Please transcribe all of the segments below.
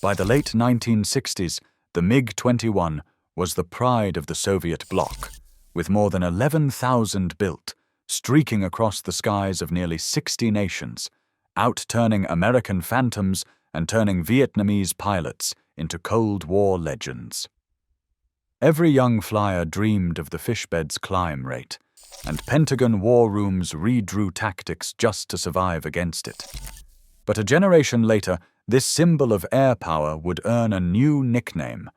By the late 1960s, the MiG-21 was the pride of the Soviet bloc, with more than 11,000 built, streaking across the skies of nearly 60 nations, outturning American Phantoms and turning Vietnamese pilots into Cold War legends. Every young flyer dreamed of the Fishbed's climb rate, and Pentagon war rooms redrew tactics just to survive against it. But a generation later, this symbol of air power would earn a new nickname: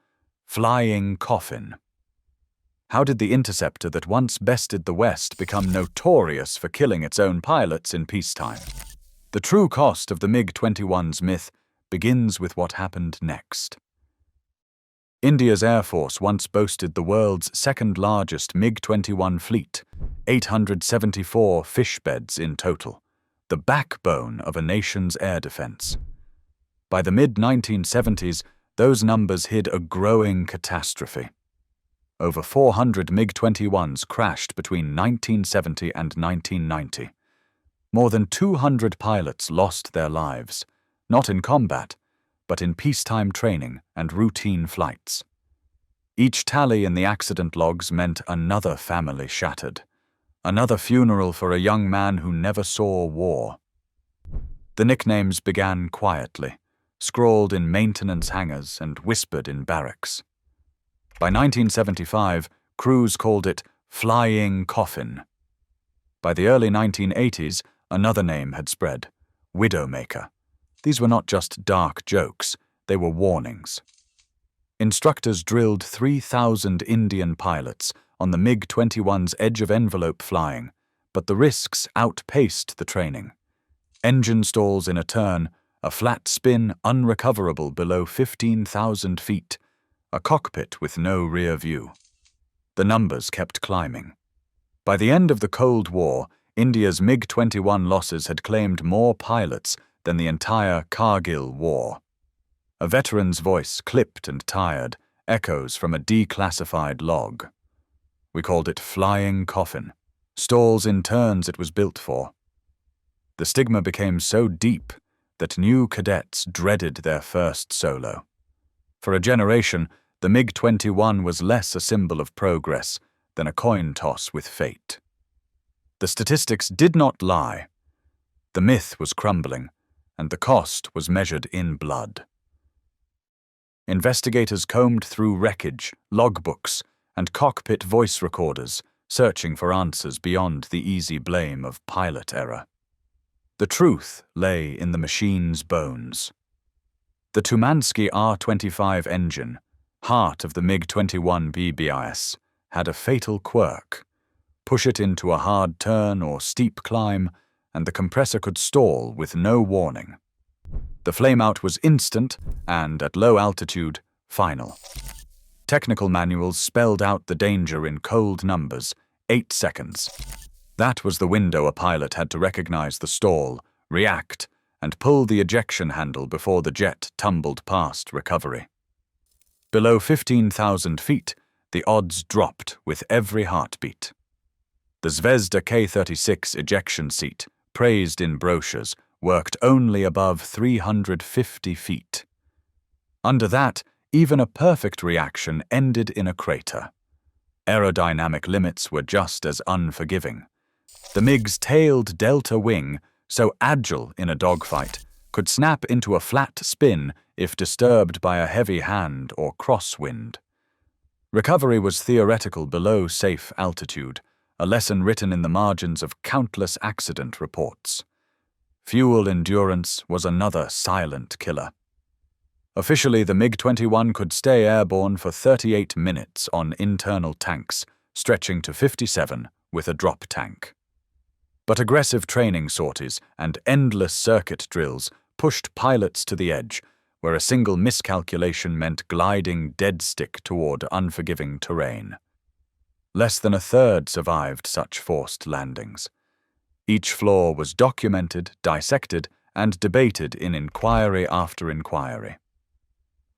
Flying Coffin. How did the interceptor that once bested the West become notorious for killing its own pilots in peacetime? The true cost of the MiG-21's myth begins with what happened next. India's Air Force once boasted the world's second-largest MiG-21 fleet, 874 Fishbeds in total, the backbone of a nation's air defense. By the mid-1970s, those numbers hid a growing catastrophe. Over 400 MiG-21s crashed between 1970 and 1990. More than 200 pilots lost their lives, not in combat, but in peacetime training and routine flights. Each tally in the accident logs meant another family shattered, another funeral for a young man who never saw war. The nicknames began quietly, scrawled in maintenance hangars and whispered in barracks. By 1975, crews called it Flying Coffin. By the early 1980s, another name had spread: Widowmaker. These were not just dark jokes, they were warnings. Instructors drilled 3,000 Indian pilots on the MiG-21's edge-of-envelope flying, but the risks outpaced the training. Engine stalls in a turn, a flat spin unrecoverable below 15,000 feet, a cockpit with no rear view. The numbers kept climbing. By the end of the Cold War, India's MiG-21 losses had claimed more pilots than the entire Kargil War. A veteran's voice, clipped and tired, echoes from a declassified log. We called it Flying Coffin, stalls in turns it was built for. The stigma became so deep that new cadets dreaded their first solo. For a generation, the MiG-21 was less a symbol of progress than a coin toss with fate. The statistics did not lie. The myth was crumbling, and the cost was measured in blood. Investigators combed through wreckage, logbooks, and cockpit voice recorders, searching for answers beyond the easy blame of pilot error. The truth lay in the machine's bones. The Tumansky R-25 engine, heart of the MiG-21 BBIS, had a fatal quirk. Push it into a hard turn or steep climb, and the compressor could stall with no warning. The flameout was instant and, at low altitude, final. Technical manuals spelled out the danger in cold numbers: 8 seconds. That was the window a pilot had to recognize the stall, react, and pull the ejection handle before the jet tumbled past recovery. Below 15,000 feet, the odds dropped with every heartbeat. The Zvezda K-36 ejection seat, praised in brochures, worked only above 350 feet. Under that, even a perfect reaction ended in a crater. Aerodynamic limits were just as unforgiving. The MiG's tailed delta wing, so agile in a dogfight, could snap into a flat spin if disturbed by a heavy hand or crosswind. Recovery was theoretical below safe altitude, a lesson written in the margins of countless accident reports. Fuel endurance was another silent killer. Officially, the MiG-21 could stay airborne for 38 minutes on internal tanks, stretching to 57 with a drop tank. But aggressive training sorties and endless circuit drills pushed pilots to the edge, where a single miscalculation meant gliding dead stick toward unforgiving terrain. Less than a third survived such forced landings. Each flaw was documented, dissected, and debated in inquiry after inquiry.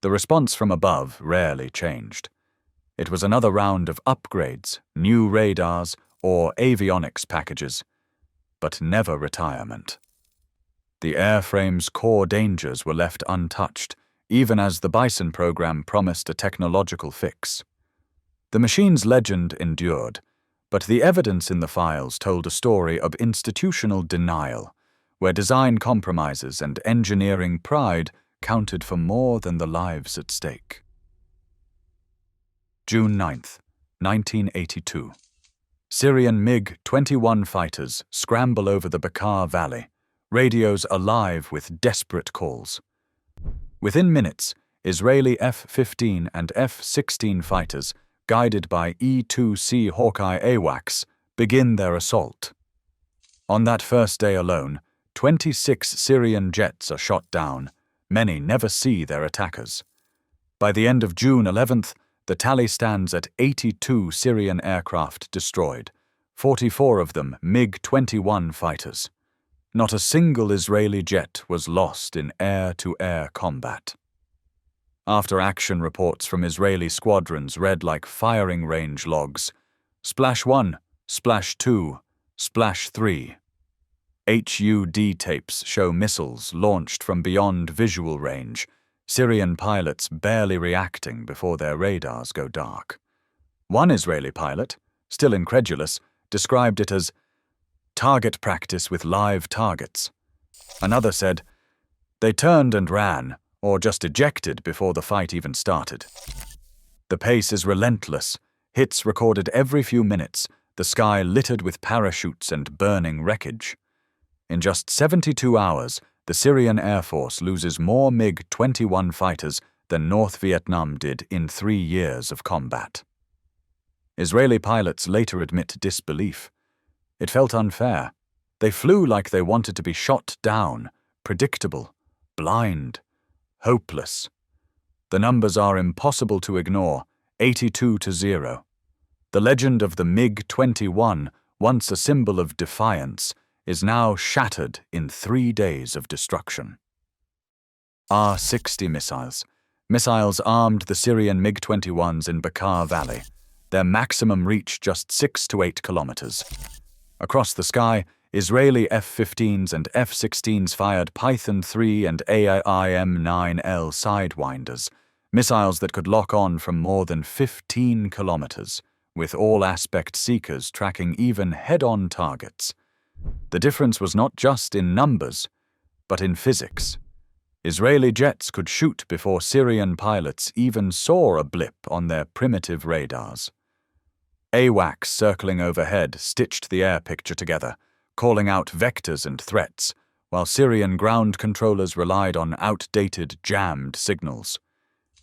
The response from above rarely changed. It was another round of upgrades, new radars, or avionics packages, but never retirement. The airframe's core dangers were left untouched, even as the Bison program promised a technological fix. The machine's legend endured, but the evidence in the files told a story of institutional denial, where design compromises and engineering pride counted for more than the lives at stake. June 9, 1982. Syrian MiG-21 fighters scramble over the Bekaa Valley, radios alive with desperate calls. Within minutes, Israeli F-15 and F-16 fighters, guided by E-2C Hawkeye AWACS, begin their assault. On that first day alone, 26 Syrian jets are shot down. Many never see their attackers. By the end of June 11th, the tally stands at 82 Syrian aircraft destroyed, 44 of them MiG-21 fighters. Not a single Israeli jet was lost in air-to-air combat. After-action reports from Israeli squadrons read like firing range logs. Splash 1, Splash 2, Splash 3. HUD tapes show missiles launched from beyond visual range, Syrian pilots barely reacting before their radars go dark. One Israeli pilot, still incredulous, described it as target practice with live targets. Another said, "They turned and ran, or just ejected before the fight even started." The pace is relentless, hits recorded every few minutes, the sky littered with parachutes and burning wreckage. In just 72 hours, the Syrian Air Force loses more MiG-21 fighters than North Vietnam did in 3 years of combat. Israeli pilots later admit disbelief. It felt unfair. They flew like they wanted to be shot down, predictable, blind, hopeless. The numbers are impossible to ignore, 82-0. The legend of the MiG-21, once a symbol of defiance, is now shattered in 3 days of destruction. R-60 missiles. Missiles armed the Syrian MiG-21s in Bekaa Valley, their maximum reach just 6 to 8 kilometers. Across the sky, Israeli F-15s and F-16s fired Python 3 and AIM-9L Sidewinders, missiles that could lock on from more than 15 kilometers, with all-aspect seekers tracking even head-on targets. The difference was not just in numbers, but in physics. Israeli jets could shoot before Syrian pilots even saw a blip on their primitive radars. AWACS circling overhead stitched the air picture together, calling out vectors and threats, while Syrian ground controllers relied on outdated, jammed signals.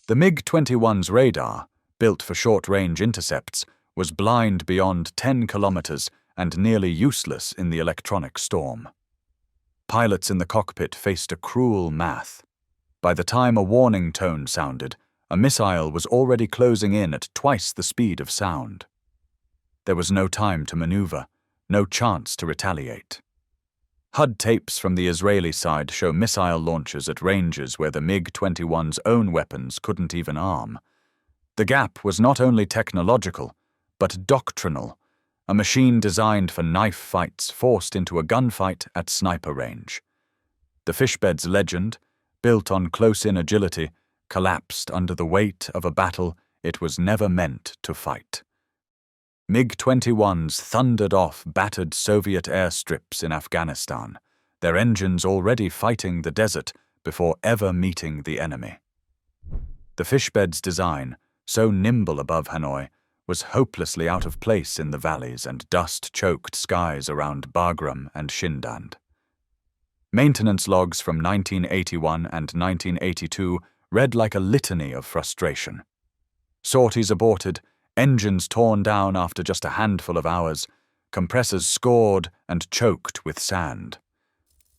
The MiG-21's radar, built for short-range intercepts, was blind beyond 10 kilometers and nearly useless in the electronic storm. Pilots in the cockpit faced a cruel math. By the time a warning tone sounded, a missile was already closing in at twice the speed of sound. There was no time to maneuver, no chance to retaliate. HUD tapes from the Israeli side show missile launches at ranges where the MiG-21's own weapons couldn't even arm. The gap was not only technological, but doctrinal. A machine designed for knife fights forced into a gunfight at sniper range. The Fishbed's legend, built on close-in agility, collapsed under the weight of a battle it was never meant to fight. MiG-21s thundered off battered Soviet airstrips in Afghanistan, their engines already fighting the desert before ever meeting the enemy. The Fishbed's design, so nimble above Hanoi, was hopelessly out of place in the valleys and dust-choked skies around Bagram and Shindand. Maintenance logs from 1981 and 1982 read like a litany of frustration. Sorties aborted, engines torn down after just a handful of hours, compressors scored and choked with sand.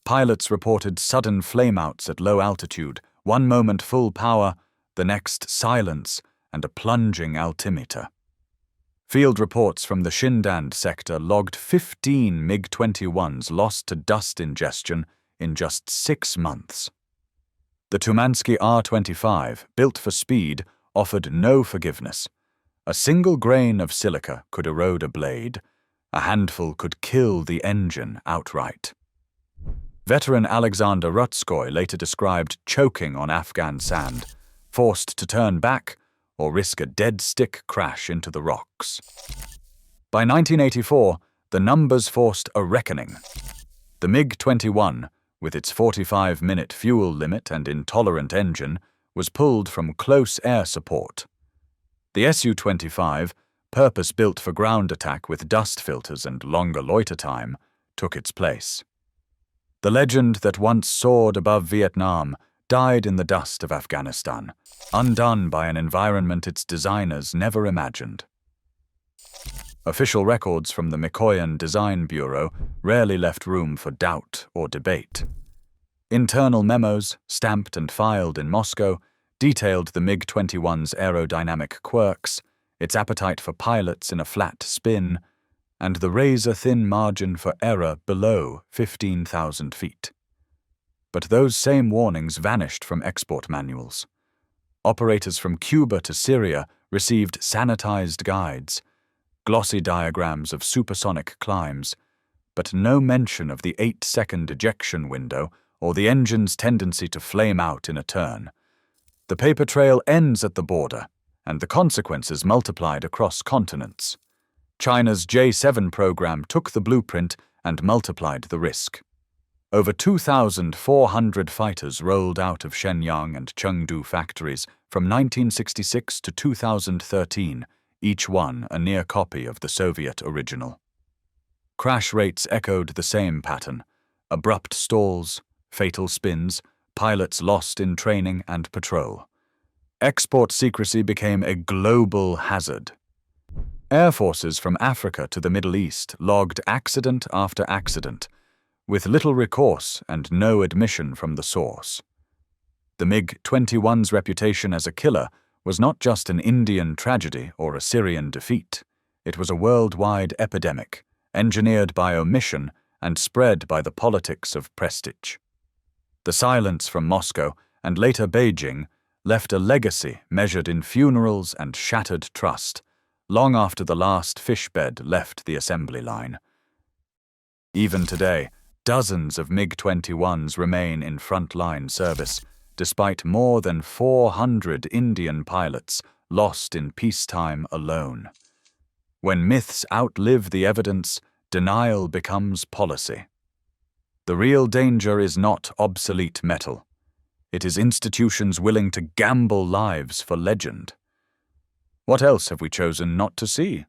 Pilots reported sudden flameouts at low altitude, one moment full power, the next silence and a plunging altimeter. Field reports from the Shindand sector logged 15 MiG-21s lost to dust ingestion in just 6 months. The Tumansky R-25, built for speed, offered no forgiveness. A single grain of silica could erode a blade. A handful could kill the engine outright. Veteran Alexander Rutskoy later described choking on Afghan sand, forced to turn back or risk a dead stick crash into the rocks. By 1984, the numbers forced a reckoning. The MiG-21, with its 45-minute fuel limit and intolerant engine, was pulled from close air support. The Su-25, purpose-built for ground attack with dust filters and longer loiter time, took its place. The legend that once soared above Vietnam died in the dust of Afghanistan, undone by an environment its designers never imagined. Official records from the Mikoyan Design Bureau rarely left room for doubt or debate. Internal memos, stamped and filed in Moscow, detailed the MiG-21's aerodynamic quirks, its appetite for pilots in a flat spin, and the razor-thin margin for error below 15,000 feet. But those same warnings vanished from export manuals. Operators from Cuba to Syria received sanitized guides, glossy diagrams of supersonic climbs, but no mention of the 8-second ejection window or the engine's tendency to flame out in a turn. The paper trail ends at the border, and the consequences multiplied across continents. China's J-7 program took the blueprint and multiplied the risk. Over 2,400 fighters rolled out of Shenyang and Chengdu factories from 1966 to 2013, each one a near copy of the Soviet original. Crash rates echoed the same pattern: abrupt stalls, fatal spins, pilots lost in training and patrol. Export secrecy became a global hazard. Air forces from Africa to the Middle East logged accident after accident, with little recourse and no admission from the source. The MiG-21's reputation as a killer was not just an Indian tragedy or a Syrian defeat. It was a worldwide epidemic, engineered by omission and spread by the politics of prestige. The silence from Moscow, and later Beijing, left a legacy measured in funerals and shattered trust, long after the last Fishbed left the assembly line. Even today, dozens of MiG-21s remain in front-line service, despite more than 400 Indian pilots lost in peacetime alone. When myths outlive the evidence, denial becomes policy. The real danger is not obsolete metal. It is institutions willing to gamble lives for legend. What else have we chosen not to see?